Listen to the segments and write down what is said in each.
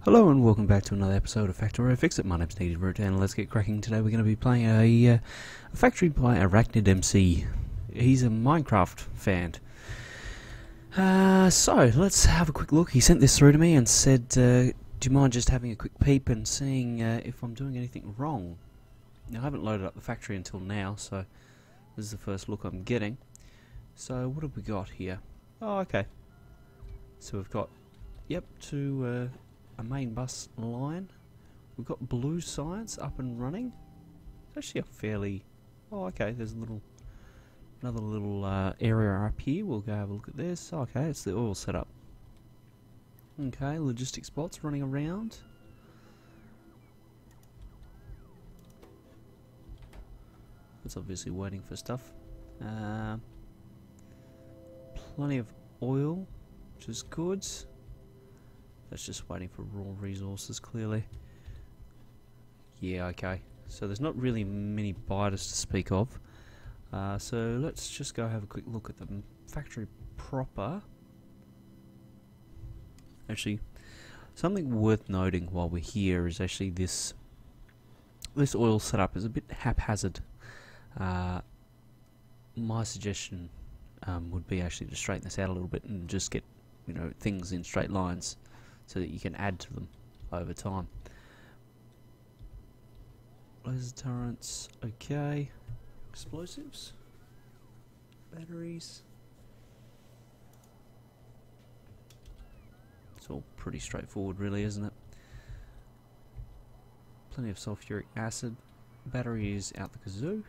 Hello and welcome back to another episode of Factorio Fixit. My name's ArachnidMC and let's get cracking. Today we're going to be playing a factory by ArachnidMC. He's a Minecraft fan. So let's have a quick look. He sent this through to me and said, do you mind just having a quick peep and seeing if I'm doing anything wrong? Now I haven't loaded up the factory until now, so this is the first look I'm getting. So what have we got here? Oh, okay. So we've got, yep, two... a main bus line. We've got blue science up and running. It's actually a fairly... Oh, okay, there's another little area up here. We'll go have a look at this. Okay, it's the oil setup. Okay, logistic spots running around. It's obviously waiting for stuff. Plenty of oil, which is good. That's just waiting for raw resources, clearly. Yeah, okay. So there's not really many biters to speak of. So let's just go have a quick look at the factory proper. Actually, something worth noting while we're here is actually this oil setup is a bit haphazard. My suggestion would be actually to straighten this out a little bit and just get, you know, things in straight lines, so that you can add to them over time. Laser turrets, okay. Explosives, batteries. It's all pretty straightforward, really, isn't it? Plenty of sulfuric acid. Battery is out the kazoo,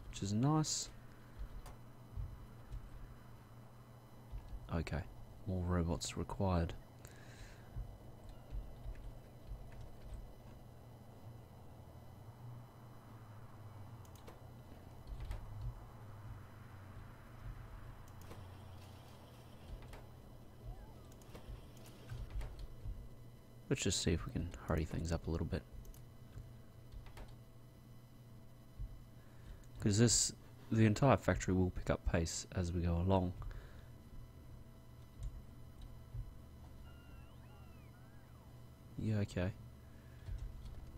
which is nice. Okay, more robots required. Let's just see if we can hurry things up a little bit. Because the entire factory will pick up pace as we go along. Yeah, okay.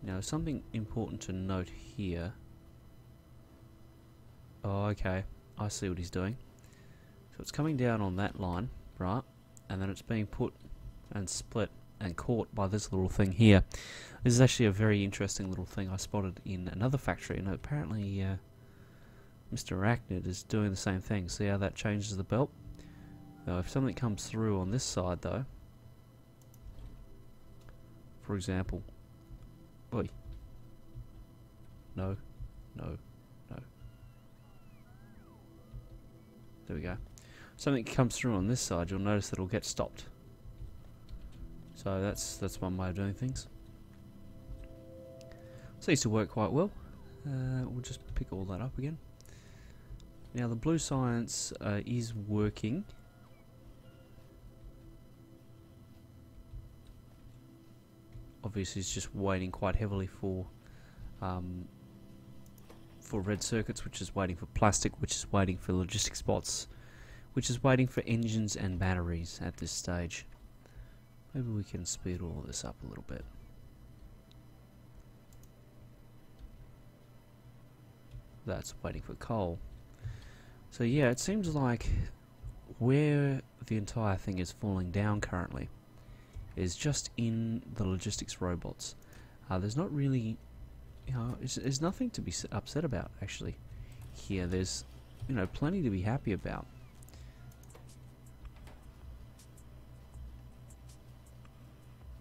Now, something important to note here. Oh, okay. I see what he's doing. So it's coming down on that line, right? And then it's being put and split and caught by this little thing here. This is actually a very interesting little thing I spotted in another factory, and apparently Mr. Arachnid is doing the same thing. See how that changes the belt? Now if something comes through on this side though, for example, oi, no, no, no, there we go. Something comes through on this side, you'll notice that it'll get stopped. So that's one way of doing things. Seems to work quite well. We'll just pick all that up again. Now the blue science is working. Obviously it's just waiting quite heavily for red circuits, which is waiting for plastic, which is waiting for logistic spots, which is waiting for engines and batteries at this stage. Maybe we can speed all of this up a little bit. That's waiting for coal. So yeah, it seems like where the entire thing is falling down currently is just in the logistics robots. There's not really, you know, there's nothing to be upset about actually. Here, there's, you know, plenty to be happy about.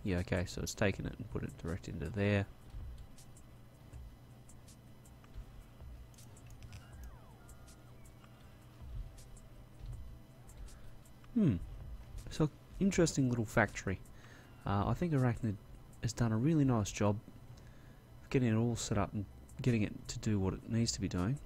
Yeah, okay, so it's taken it and put it direct into there. So, interesting little factory. I think Arachnid has done a really nice job of getting it all set up and getting it to do what it needs to be doing.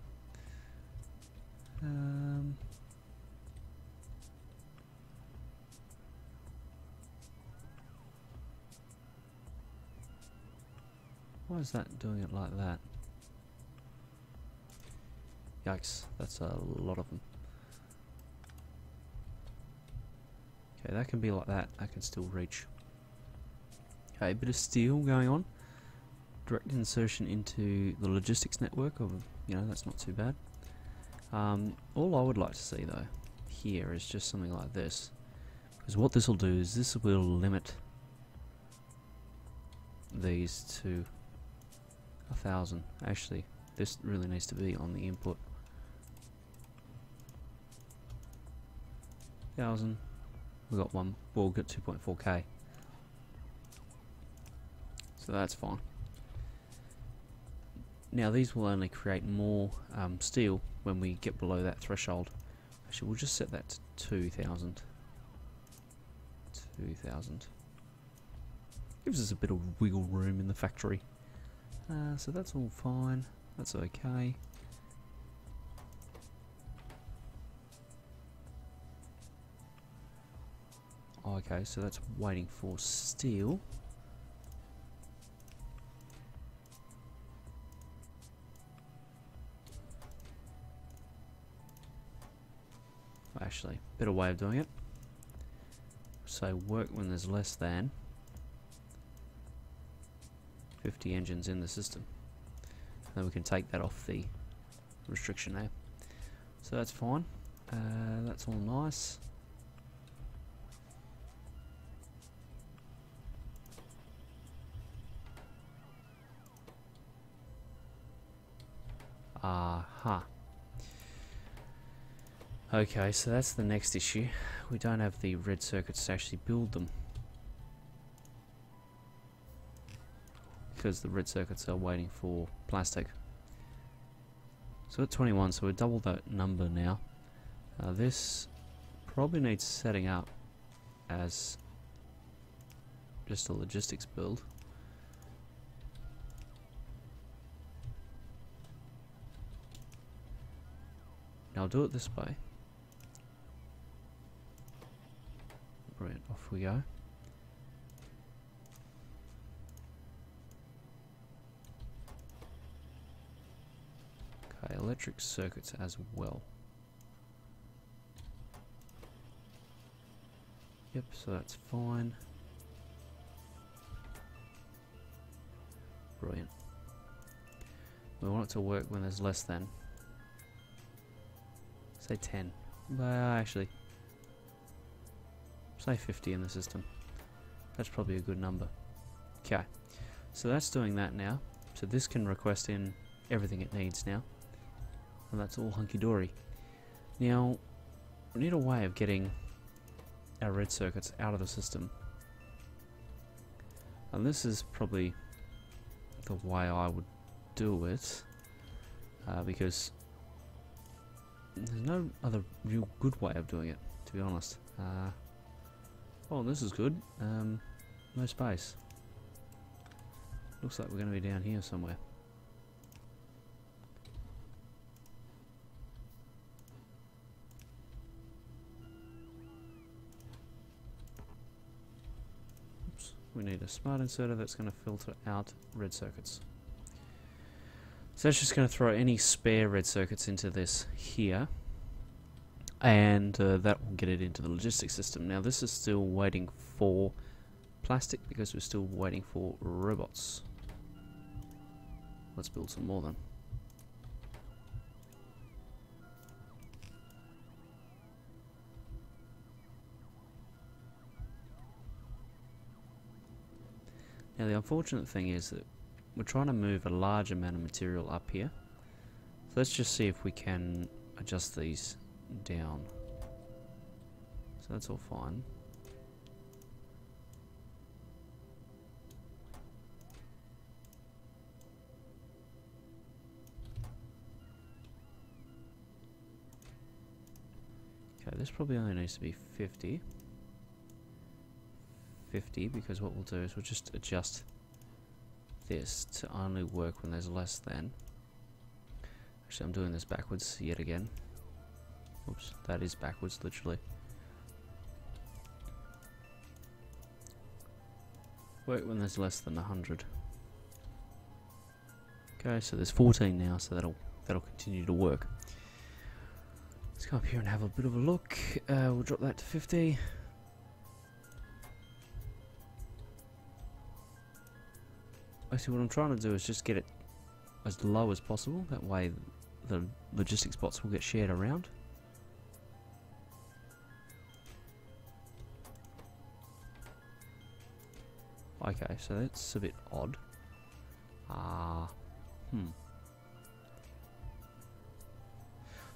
Why is that doing it like that? Yikes, that's a lot of them. Okay, that can be like that. I can still reach. Okay, a bit of steel going on. Direct insertion into the logistics network, of, that's not too bad. All I would like to see though here is just something like this, because what this will do is this will limit these to 1,000. Actually, this really needs to be on the input. 1,000. We got one. We'll get 2.4k. So that's fine. Now these will only create more steel when we get below that threshold. Actually, we'll just set that to 2,000. 2,000. Gives us a bit of wiggle room in the factory. So that's all fine. That's okay. Okay, so that's waiting for steel. Actually, better way of doing it. So work when there's less than 50 engines in the system. Then we can take that off the restriction there. So that's fine. That's all nice. Aha. Okay, so that's the next issue. We don't have the red circuits to actually build them, because the red circuits are waiting for plastic. So at 21, so we're double that number now. This probably needs setting up as just a logistics build. Now I'll do it this way. Brilliant, off we go. Okay, electric circuits as well. Yep, so that's fine. Brilliant. We want it to work when there's less than, say 10. Well, actually, say 50 in the system. That's probably a good number. Okay, so that's doing that now. So this can request in everything it needs now, and that's all hunky-dory. Now, we need a way of getting our red circuits out of the system, and this is probably the way I would do it, because there's no other real good way of doing it, to be honest. Oh, this is good. No space. Looks like we're going to be down here somewhere. Oops. We need a smart inserter that's going to filter out red circuits. So that's just going to throw any spare red circuits into this here, and that will get it into the logistics system. Now this is still waiting for plastic because we're still waiting for robots. Let's build some more then. Now the unfortunate thing is that we're trying to move a large amount of material up here. So let's just see if we can adjust these down. So that's all fine. Okay, this probably only needs to be 50. 50, because what we'll do is we'll just adjust this to only work when there's less than. Actually, I'm doing this backwards yet again. Oops, that is backwards, literally. Work when there's less than 100. Okay, so there's 14 now, so that'll continue to work. Let's go up here and have a bit of a look. We'll drop that to 50. Basically what I'm trying to do is just get it as low as possible, that way the logistics bots will get shared around. Okay, so that's a bit odd.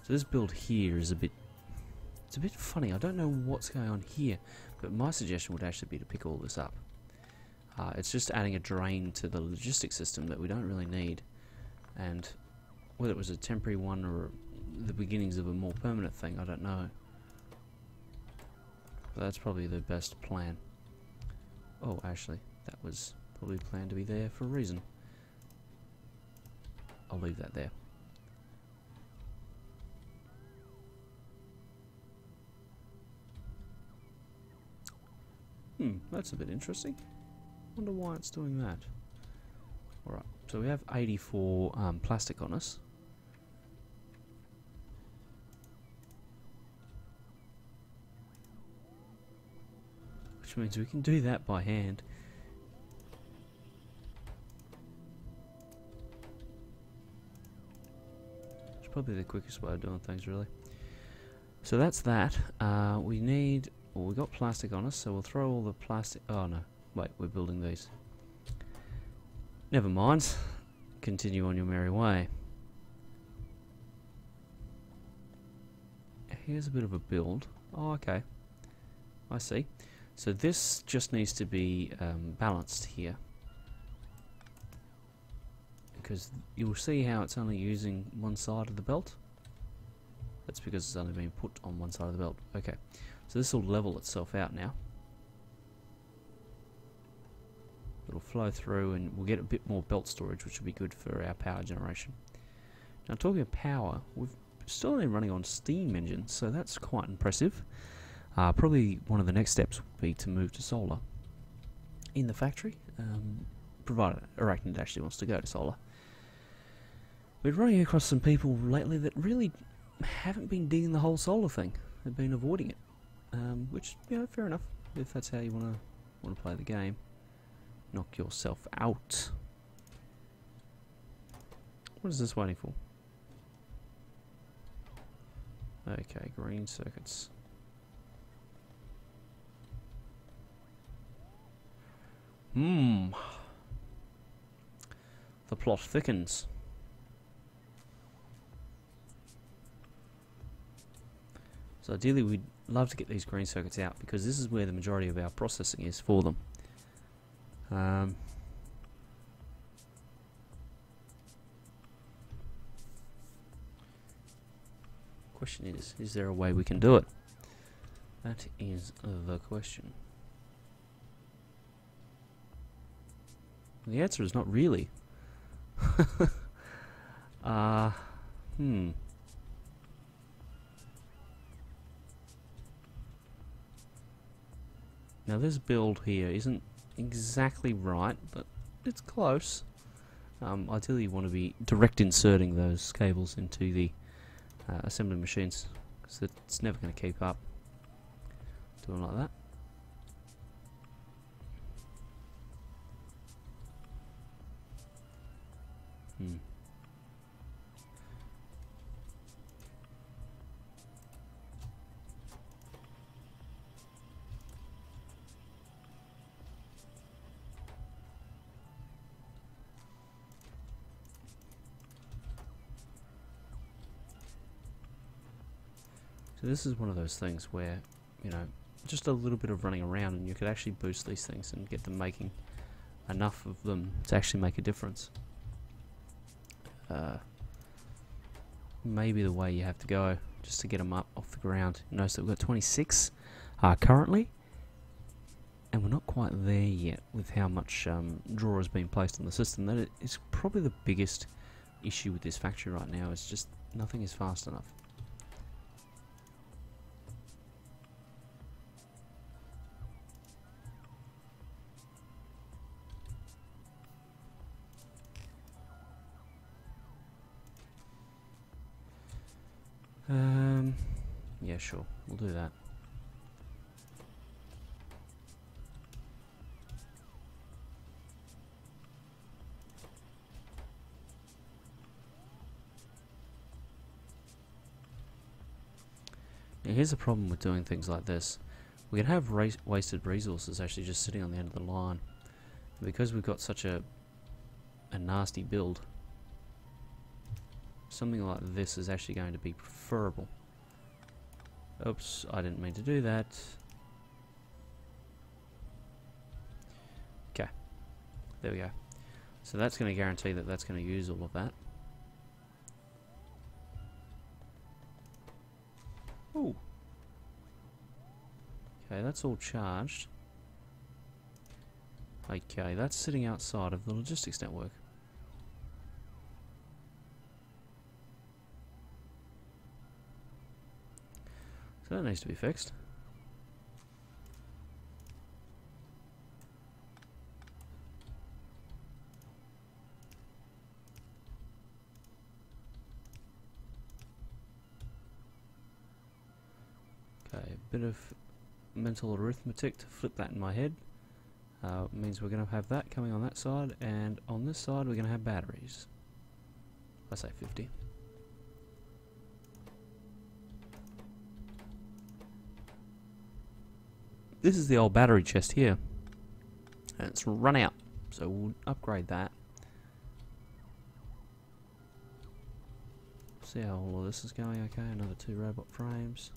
So this build here is it's a bit funny. I don't know what's going on here, but my suggestion would actually be to pick all this up. It's just adding a drain to the logistics system that we don't really need, and whether it was a temporary one or the beginnings of a more permanent thing, I don't know. But that's probably the best plan. Oh, actually, that was probably planned to be there for a reason. I'll leave that there. That's a bit interesting. Wonder why it's doing that. Alright, so we have 84 plastic on us. Which means we can do that by hand. It's probably the quickest way of doing things, really. So that's that. Well, we got plastic on us, so we'll throw all the plastic. Oh no, wait, we're building these. Never mind. Continue on your merry way. Here's a bit of a build. Oh, okay. I see. So this just needs to be balanced here, because you'll see how it's only using one side of the belt. That's because it's only been put on one side of the belt. Okay, so this will level itself out now. It'll flow through and we'll get a bit more belt storage, which will be good for our power generation. Now, talking of power, we've still only running on steam engines, so that's quite impressive. Probably one of the next steps would be to move to solar in the factory, provided Arachnid actually wants to go to solar. We're running across some people lately that really haven't been digging the whole solar thing. They've been avoiding it, which, you know, fair enough if that's how you want to play the game. Knock yourself out. What is this waiting for? Okay, green circuits. The plot thickens. So ideally we'd love to get these green circuits out, because this is where the majority of our processing is for them. Question is there a way we can do it? That is the question. The answer is not really. Now this build here isn't exactly right, but it's close. Ideally you want to be direct inserting those cables into the assembly machines, because it's never going to keep up doing like that. So this is one of those things where, you know, just a little bit of running around and you could actually boost these things and get them making enough of them to actually make a difference. Maybe the way you have to go just to get them up off the ground. You notice that we've got 26 currently, and we're not quite there yet with how much draw has been placed on the system. That is probably the biggest issue with this factory right now, is just nothing is fast enough. Yeah, sure, we'll do that. Now here's the problem with doing things like this. We can have wasted resources actually just sitting on the end of the line. And because we've got such a nasty build, something like this is actually going to be preferable. Oops, I didn't mean to do that. Okay, there we go. So that's going to guarantee that that's going to use all of that. Ooh. Okay, that's all charged. Okay, that's sitting outside of the logistics network. So that needs to be fixed. Okay, a bit of mental arithmetic to flip that in my head. Means we're going to have that coming on that side, and on this side we're going to have batteries. I say 50. This is the old battery chest here, and it's run out, so we'll upgrade that. See how all of this is going. Okay, another 2 robot frames.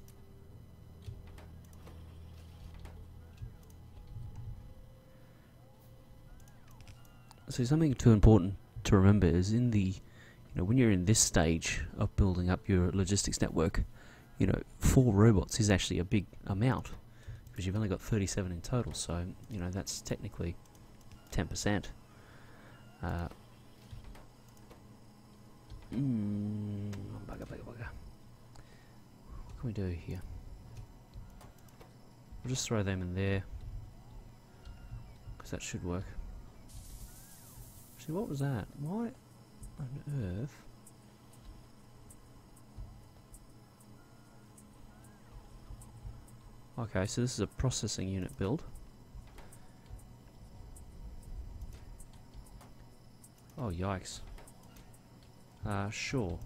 So something too important to remember is in the, when you're in this stage of building up your logistics network, 4 robots is actually a big amount because you've only got 37 in total. So that's technically 10%. Bugger. What can we do here? We'll just throw them in there because that should work. What was that? Why on earth? Okay, so this is a processing unit build. Oh, yikes. Sure.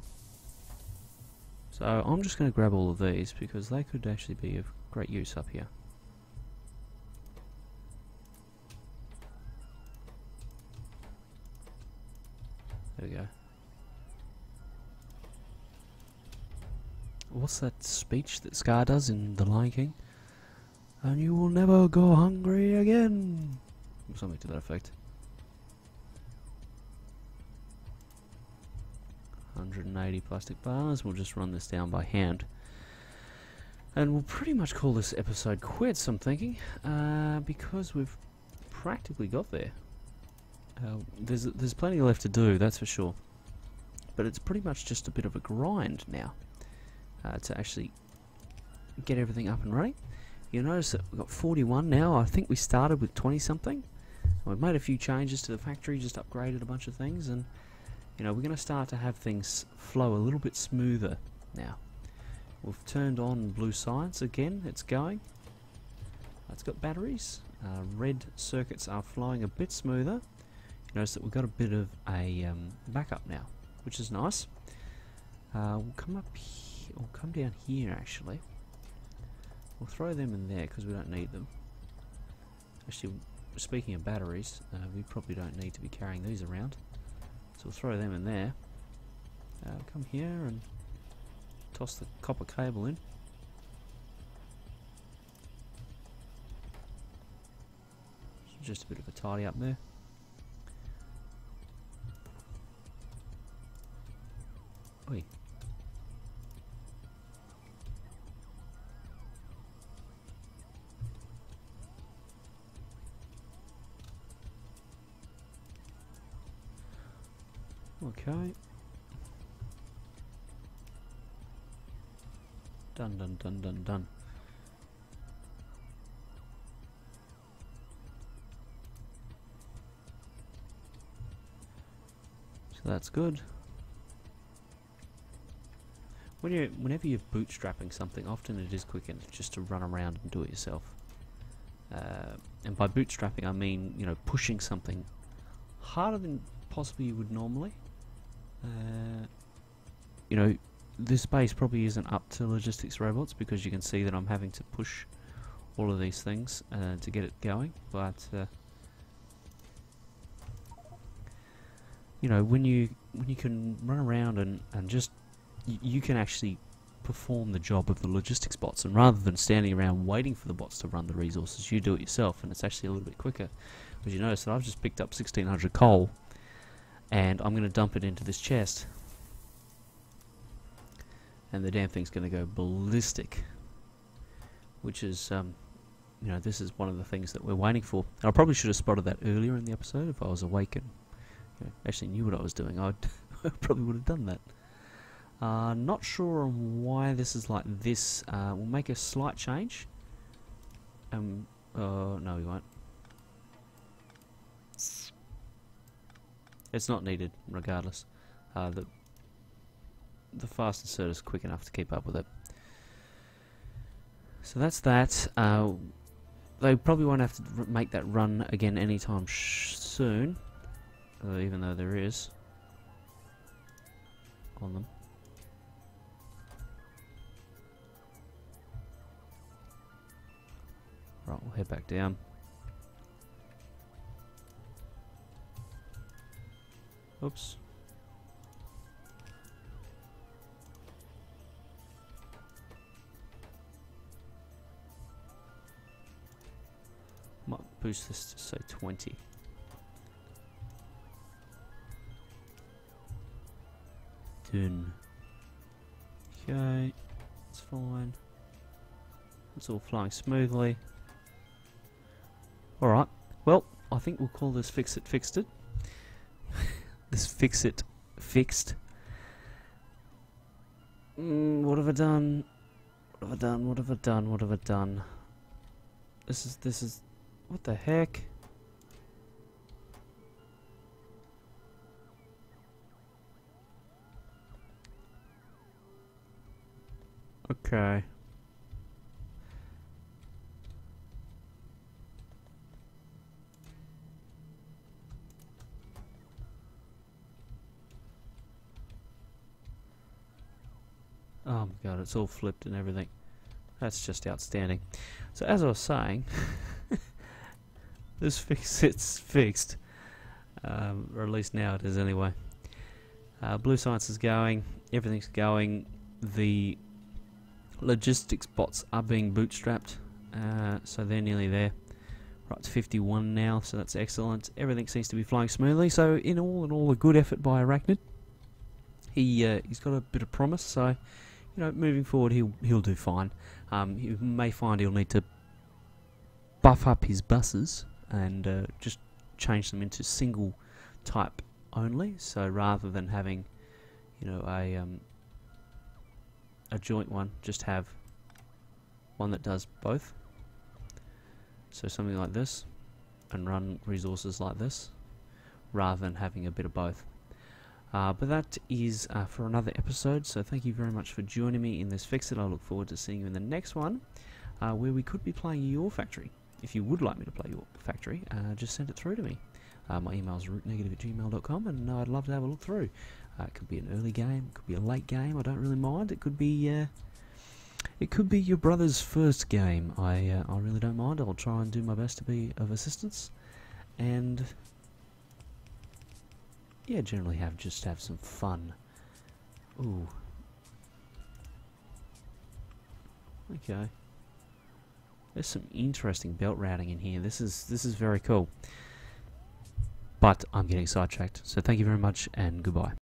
So I'm just going to grab all of these because they could actually be of great use up here. There we go. What's that speech that Scar does in The Lion King? And you will never go hungry again. Or something to that effect. 180 plastic bars. We'll just run this down by hand. And we'll pretty much call this episode quits, I'm thinking. Because we've practically got there. There's plenty left to do, that's for sure. But it's pretty much just a bit of a grind now to actually get everything up and running. You'll notice that we've got 41 now. I think we started with 20 something. We've made a few changes to the factory, just upgraded a bunch of things, and we're going to start to have things flow a little bit smoother now. We've turned on blue science again. It's going. It's got batteries. Red circuits are flowing a bit smoother. Notice that we've got a bit of a backup now, which is nice. We'll come up here, we'll come down here actually. We'll throw them in there because we don't need them. Actually, speaking of batteries, we probably don't need to be carrying these around. So we'll throw them in there. Come here and toss the copper cable in. Just a bit of a tidy up there. Oi. Okay. Done. So that's good. Whenever you're bootstrapping something, often it is quicker just to run around and do it yourself. And by bootstrapping, I mean, pushing something harder than possibly you would normally. this base probably isn't up to logistics robots, because you can see that I'm having to push all of these things to get it going. But you know, when you can run around and just you can actually perform the job of the logistics bots, and rather than standing around waiting for the bots to run the resources, you do it yourself, and it's actually a little bit quicker. As you notice that I've just picked up 1600 coal, and I'm going to dump it into this chest, and the damn thing's going to go ballistic, which is you know, this is one of the things that we're waiting for. And I probably should have spotted that earlier in the episode if I was awake and actually knew what I was doing. I probably would have done that. Not sure on why this is like this. We'll make a slight change. No, we won't. It's not needed, regardless. The fast insert is quick enough to keep up with it. So that's that. They probably won't have to make that run again anytime soon, even though there is on them. Right, we'll head back down. Oops. Might boost this to say 20. Done. Okay, it's fine. It's all flowing smoothly. Alright, well, I think we'll call this Fix It Fixed It. This Fix It Fixed. What have I done? What have I done? What have I done? What have I done? This is... What the heck? Okay. Oh my god, it's all flipped and everything. That's just outstanding. So as I was saying, this Fixit's fixed. Or at least now it is anyway. Blue Science is going, everything's going. The logistics bots are being bootstrapped, so they're nearly there. Right to 51 now, so that's excellent. Everything seems to be flying smoothly, so in all a good effort by Arachnid. He's got a bit of promise, so you know, moving forward he'll do fine. You may find he'll need to buff up his buses and just change them into single type only. So rather than having, you know, a joint one, just have one that does both. So something like this, and run resources like this, rather than having a bit of both. But that is for another episode, so thank you very much for joining me in this Fix It. I look forward to seeing you in the next one, where we could be playing your factory. If you would like me to play your factory, just send it through to me. My email is rootnegative@gmail.com, and I'd love to have a look through. It could be an early game, it could be a late game, I don't really mind. It could be your brother's first game. I really don't mind. I'll try and do my best to be of assistance, and yeah, generally just have some fun. Ooh. Okay. There's some interesting belt routing in here. This is very cool. But I'm getting sidetracked. So thank you very much and goodbye.